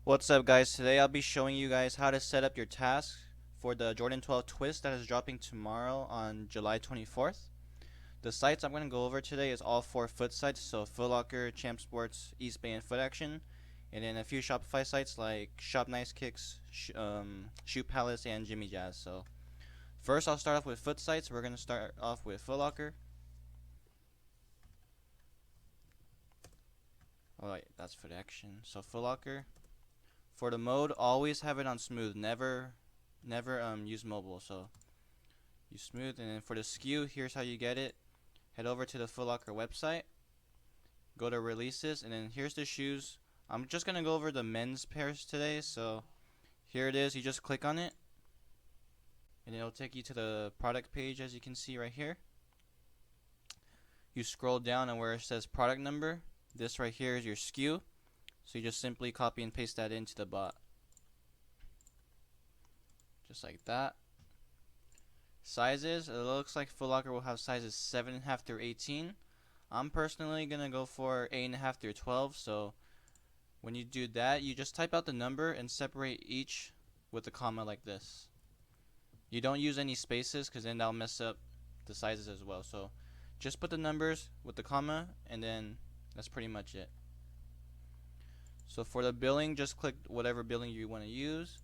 What's up, guys? Today I'll be showing you guys how to set up your tasks for the Jordan 12 Twist that is dropping tomorrow on July 24th. The sites I'm going to go over today is all four foot sites, so FOOTLOCKER, CHAMPSSPORTS, EASTBAY, and FOOTACTION, and then a few Shopify sites like SHOPNICEKICKS, SHOEPALACE, and JIMMYJAZZ. So first I'll start off with foot sites. We're going to start off with FOOTLOCKER. Oh wait, that's FOOTACTION. So FOOTLOCKER. For the mode, always have it on smooth. Never use mobile. So use smooth. And then for the SKU, here's how you get it. Head over to the FOOTLOCKER website. Go to releases, and then here's the shoes. I'm just gonna go over the men's pairs today. So here it is. You just click on it, and it'll take you to the product page, as you can see right here. You scroll down, and where it says product number, this right here is your SKU. So you just simply copy and paste that into the bot. Just like that. Sizes, it looks like FOOTLOCKER will have sizes 7.5 through 18. I'm personally going to go for 8.5 through 12. So when you do that, you just type out the number and separate each with a comma like this. You don't use any spaces because then that'll mess up the sizes as well. So just put the numbers with the comma, and then that's pretty much it. So for the billing, just click whatever billing you want to use.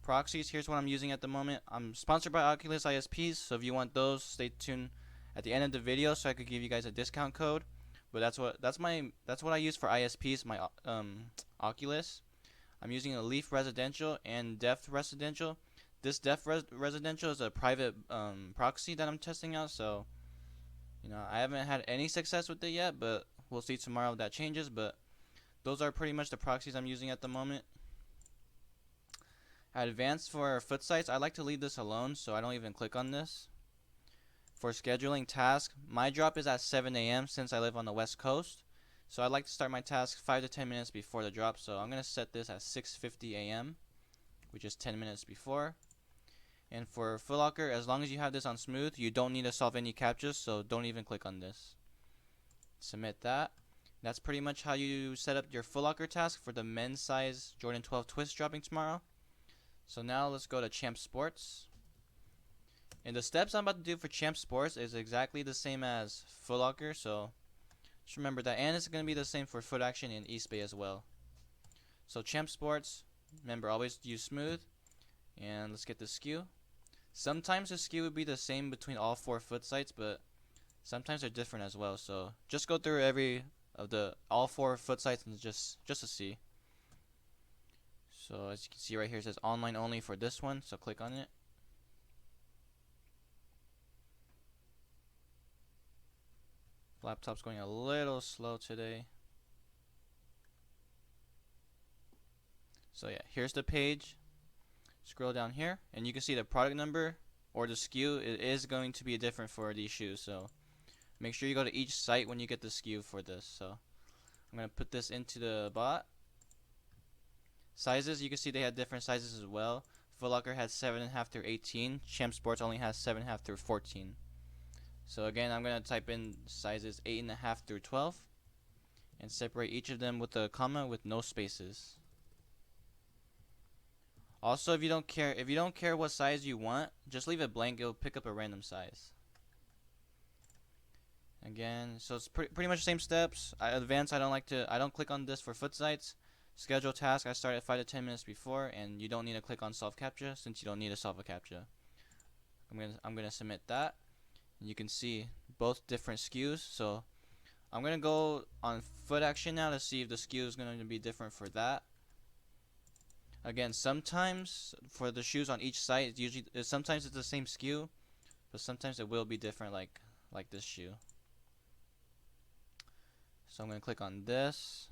Proxies, here's what I'm using at the moment. I'm sponsored by Oculus ISPs, so if you want those, stay tuned at the end of the video so I could give you guys a discount code. But that's what I use for ISPs, my Oculus. I'm using a Leaf Residential and Depth Residential. This Depth Residential is a private proxy that I'm testing out, so I haven't had any success with it yet, but we'll see tomorrow if that changes. But those are pretty much the proxies I'm using at the moment. Advanced for Footsites, I like to leave this alone, so I don't even click on this. For scheduling tasks, my drop is at 7 a.m. since I live on the West Coast. So I like to start my task 5 to 10 minutes before the drop. So I'm going to set this at 6:50 a.m., which is 10 minutes before. And for FOOTLOCKER, as long as you have this on smooth, you don't need to solve any captchas, so don't even click on this. Submit that. That's pretty much how you set up your FOOTLOCKER task for the men's size Jordan 12 Twist dropping tomorrow. So now let's go to CHAMPSSPORTS. And the steps I'm about to do for CHAMPSSPORTS is exactly the same as FOOTLOCKER, so just remember that. And it's going to be the same for FOOTACTION and EASTBAY as well. So CHAMPSSPORTS, remember, always use smooth. And let's get the SKU. Sometimes the SKU would be the same between all four foot sites, but sometimes they're different as well. So just go through all four foot sites and just to see. So as you can see right here, it says online only for this one, so click on it. Laptop's going a little slow today. So yeah, here's the page. Scroll down here, and you can see the product number or the SKU. It is going to be different for these shoes, so make sure you go to each site when you get the SKU for this. So I'm going to put this into the bot. Sizes, you can see they had different sizes as well. FOOTLOCKER had 7.5 through 18. CHAMPSSPORTS only has 7.5 through 14. So again, I'm going to type in sizes 8.5 through 12 and separate each of them with a comma with no spaces. Also, if you don't care what size you want, just leave it blank. It'll pick up a random size. Again, so it's pretty much the same steps. Advanced, I don't click on this for Footsites. Schedule task, I start at 5 to 10 minutes before, and you don't need to click on solve captcha since you don't need to solve a captcha. I'm gonna submit that, and you can see both different SKUs. So I'm gonna go on FOOTACTION now to see if the SKU is gonna be different for that. Again, sometimes for the shoes on each site, sometimes it's the same SKU, but sometimes it will be different, like this shoe. So I'm gonna click on this.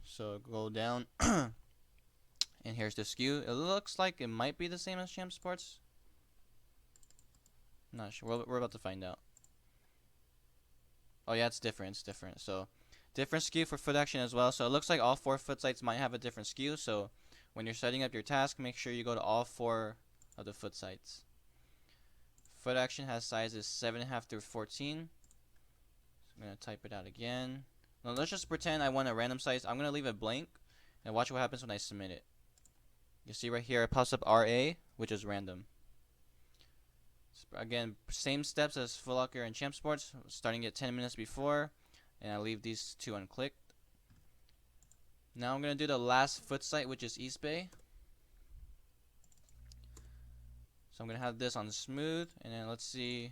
So go down, and here's the SKU. It looks like it might be the same as CHAMPSSPORTS. Not sure. We're about to find out. Oh yeah, it's different. It's different. So different SKU for FOOTACTION as well. So it looks like all four foot sites might have a different SKU. So when you're setting up your task, make sure you go to all four of the foot sites. FOOTACTION has sizes 7.5 through 14. I'm gonna type it out again. Now let's just pretend I want a random size. I'm gonna leave it blank and watch what happens when I submit it. You see right here it pops up RA, which is random. Again, same steps as FOOTLOCKER and CHAMPSSPORTS, starting at 10 minutes before, and I leave these two unclicked. Now I'm going to do the last foot site, which is EASTBAY. So I'm going to have this on smooth, and then let's see,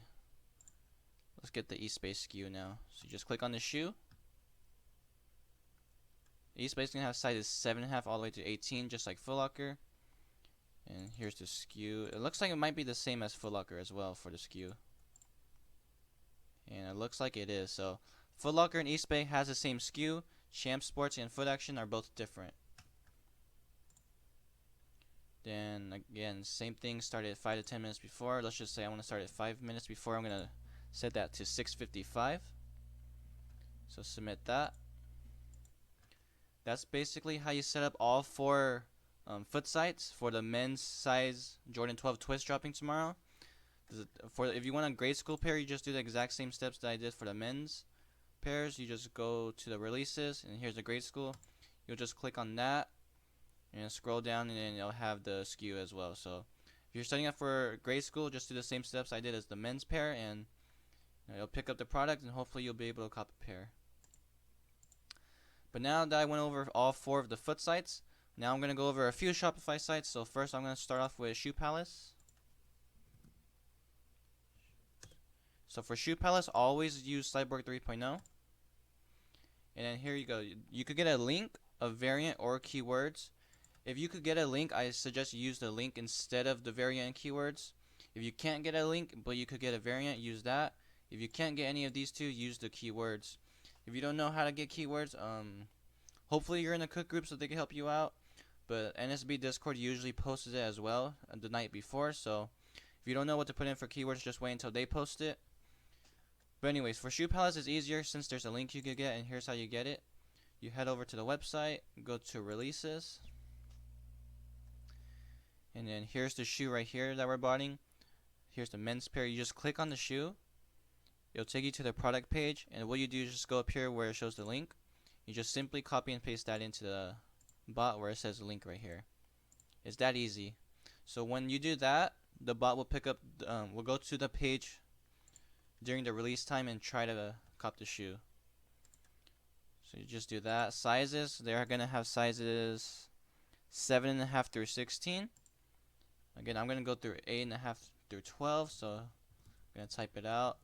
let's get the EASTBAY SKU now. So you just click on the shoe. EASTBAY is going to have sizes 7.5 all the way to 18, just like FOOTLOCKER. And here's the SKU. It looks like it might be the same as FOOTLOCKER as well for the SKU. And it looks like it is. So FOOTLOCKER and EASTBAY has the same SKU. CHAMPSSPORTS and FOOTACTION are both different. Then again, same thing, start at 5 to 10 minutes before. Let's just say I want to start at 5 minutes before. I'm going to set that to 6:55. So submit that. That's basically how you set up all 4 foot sites for the men's size Jordan 12 twist dropping tomorrow. If you want a grade school pair, you just do the exact same steps that I did for the men's pairs. You just go to the releases, and here's the grade school. You'll just click on that and scroll down, and then you'll have the SKU as well. So if you're setting up for grade school, just do the same steps I did as the men's pair, and you'll pick up the product, and hopefully you'll be able to cop a pair. But now that I went over all 4 of the foot sites, now I'm going to go over a few Shopify sites. So first I'm going to start off with SHOEPALACE. So for SHOEPALACE, always use Cyborg 3.0. And then here you go. You could get a link, a variant, or keywords. If you could get a link, I suggest you use the link instead of the variant and keywords. If you can't get a link, but you could get a variant, use that. If you can't get any of these two, use the keywords. If you don't know how to get keywords, hopefully you're in a cook group so they can help you out. But NSB Discord usually posts it as well the night before. So if you don't know what to put in for keywords, just wait until they post it. But anyways, for SHOEPALACE it's easier since there's a link you could get, and here's how you get it. You head over to the website, go to releases, and then here's the shoe right here that we're buying. Here's the men's pair. You just click on the shoe. It'll take you to the product page, and what you do is just go up here where it shows the link. You just simply copy and paste that into the bot where it says link right here. It's that easy. So when you do that, the bot will pick up, will go to the page during the release time and try to cop the shoe. So you just do that. Sizes, they're going to have sizes 7.5 through 16. Again, I'm going to go through 8.5 through 12, so I'm going to type it out.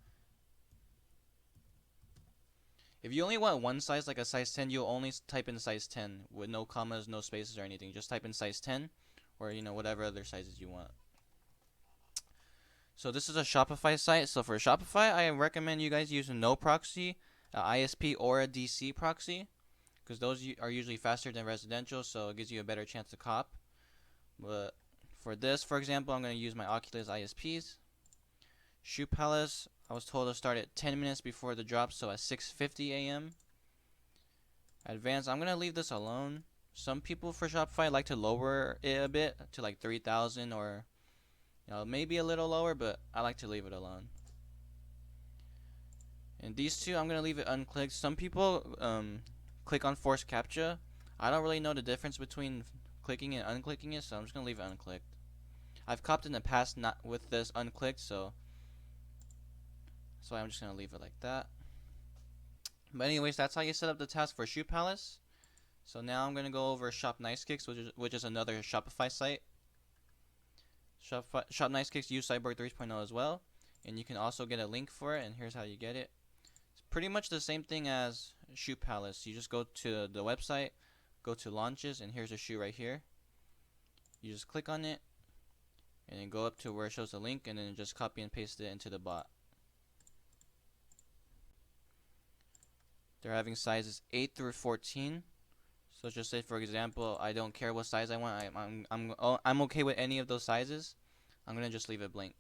If you only want one size, like a size 10, you'll only type in size 10 with no commas, no spaces or anything. Just type in size 10 or, whatever other sizes you want. So this is a Shopify site. So for Shopify, I recommend you guys use a no proxy, a ISP, or a DC proxy, because those are usually faster than residential, so it gives you a better chance to cop. But for this, for example, I'm going to use my Oculus ISPs. SHOEPALACE, I was told to start at 10 minutes before the drop, so at 6:50 a.m. Advanced, I'm going to leave this alone. Some people for Shopify like to lower it a bit to like 3,000 or maybe a little lower, but I like to leave it alone. And these two, I'm going to leave it unclicked. Some people click on force captcha. I don't really know the difference between clicking and unclicking it, so I'm just going to leave it unclicked. I've copped in the past not with this unclicked, so I'm just going to leave it like that. But anyways, that's how you set up the task for SHOEPALACE. So now I'm going to go over SHOPNICEKICKS, which is another Shopify site. SHOPNICEKICKS use Cyborg 3.0 as well, and you can also get a link for it, and here's how you get it. It's pretty much the same thing as SHOEPALACE. You just go to the website, go to launches, and here's a shoe right here. You just click on it, and then go up to where it shows the link, and then just copy and paste it into the bot. They're having sizes 8 through 14. So just say, for example, I don't care what size I want. I'm okay with any of those sizes. I'm gonna just leave it blank.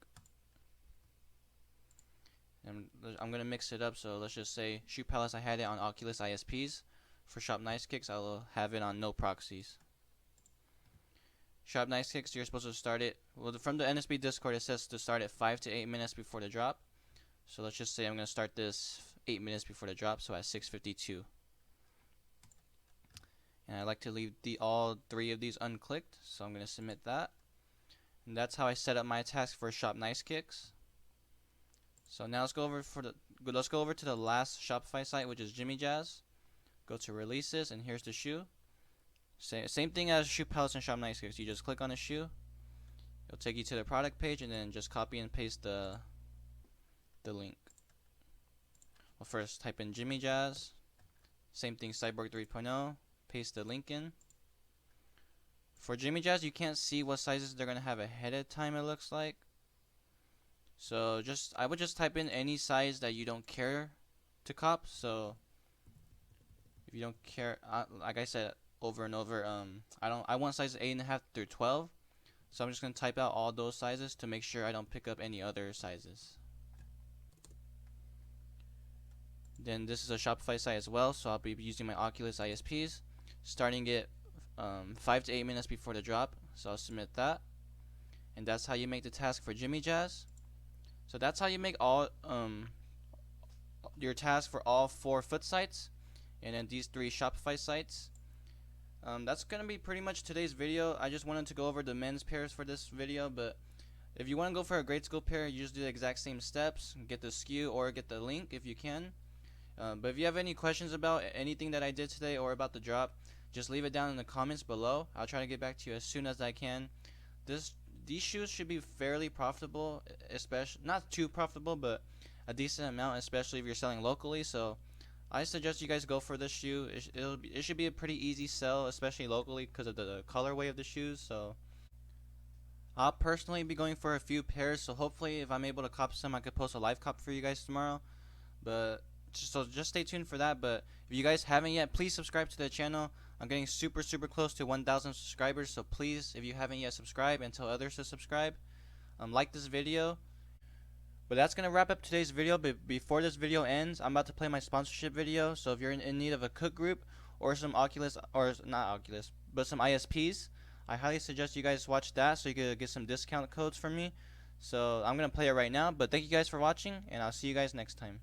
And I'm gonna mix it up. So let's just say SHOEPALACE, I had it on Oculus ISPs. For SHOPNICEKICKS, I will have it on no proxies. SHOPNICEKICKS, you're supposed to start it. Well, from the NSB Discord, it says to start at 5 to 8 minutes before the drop. So let's just say I'm gonna start this 8 minutes before the drop, so at 6:52. And I like to leave all 3 of these unclicked, so I'm going to submit that. And that's how I set up my task for SHOPNICEKICKS. So now let's go over to the last Shopify site, which is JIMMYJAZZ. Go to releases, and here's the shoe. Same thing as SHOEPALACE and SHOPNICEKICKS. You just click on the shoe, it'll take you to the product page, and then just copy and paste the link. Well, first type in JIMMYJAZZ. Same thing, Cyborg 3.0. Paste the link in. For JIMMYJAZZ, you can't see what sizes they're gonna have ahead of time, it looks like. So I would just type in any size that you don't care to cop. So if you don't care, like I said over and over, I want sizes 8.5 through 12. So I'm just gonna type out all those sizes to make sure I don't pick up any other sizes. Then this is a Shopify site as well, so I'll be using my Oculus ISPs, starting it 5 to 8 minutes before the drop. So I'll submit that, and that's how you make the task for JIMMYJAZZ. So that's how you make all your task for all 4 Footsites, and then these 3 Shopify sites. That's gonna be pretty much today's video. I just wanted to go over the men's pairs for this video, but if you want to go for a grade school pair, you just do the exact same steps. Get the SKU or get the link if you can. But if you have any questions about anything that I did today or about the drop, just leave it down in the comments below. I'll try to get back to you as soon as I can. These shoes should be fairly profitable, especially not too profitable, but a decent amount, especially if you're selling locally. So I suggest you guys go for this shoe. It should be a pretty easy sell, especially locally, because of the colorway of the shoes. So I'll personally be going for a few pairs. So hopefully, if I'm able to cop some, I could post a live cop for you guys tomorrow. But just stay tuned for that. But if you guys haven't yet, please subscribe to the channel. I'm getting super close to 1,000 subscribers, so please, if you haven't yet, subscribe and tell others to subscribe. Like this video. But that's gonna wrap up today's video. But before this video ends, I'm about to play my sponsorship video. So if you're in need of a cook group or some Oculus, or not Oculus, but some ISPs, I highly suggest you guys watch that so you could get some discount codes from me. So I'm gonna play it right now. But thank you guys for watching, and I'll see you guys next time.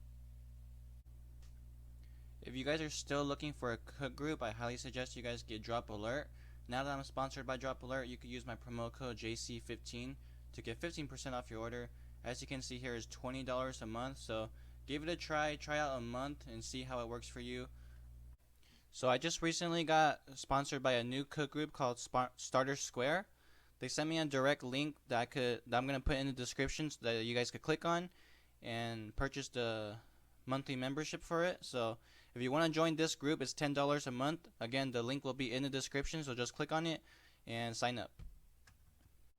If you guys are still looking for a cook group, I highly suggest you guys get Drop Alert. Now that I'm sponsored by Drop Alert, you could use my promo code JC15 to get 15% off your order. As you can see here, is $20 a month, so give it a try out a month and see how it works for you. So I just recently got sponsored by a new cook group called Starter Square. They sent me a direct link that I'm gonna put in the description so that you guys could click on and purchase the monthly membership for it. So if you want to join this group, it's $10 a month. Again, the link will be in the description, so just click on it and sign up.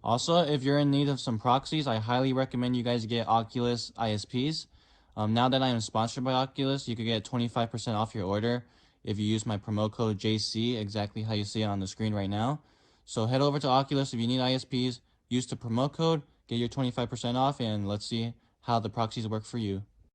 Also, if you're in need of some proxies, I highly recommend you guys get Oculus ISPs. Now that I am sponsored by Oculus, you could get 25% off your order if you use my promo code JC, exactly how you see it on the screen right now. So head over to Oculus if you need ISPs, use the promo code, get your 25% off, and let's see how the proxies work for you.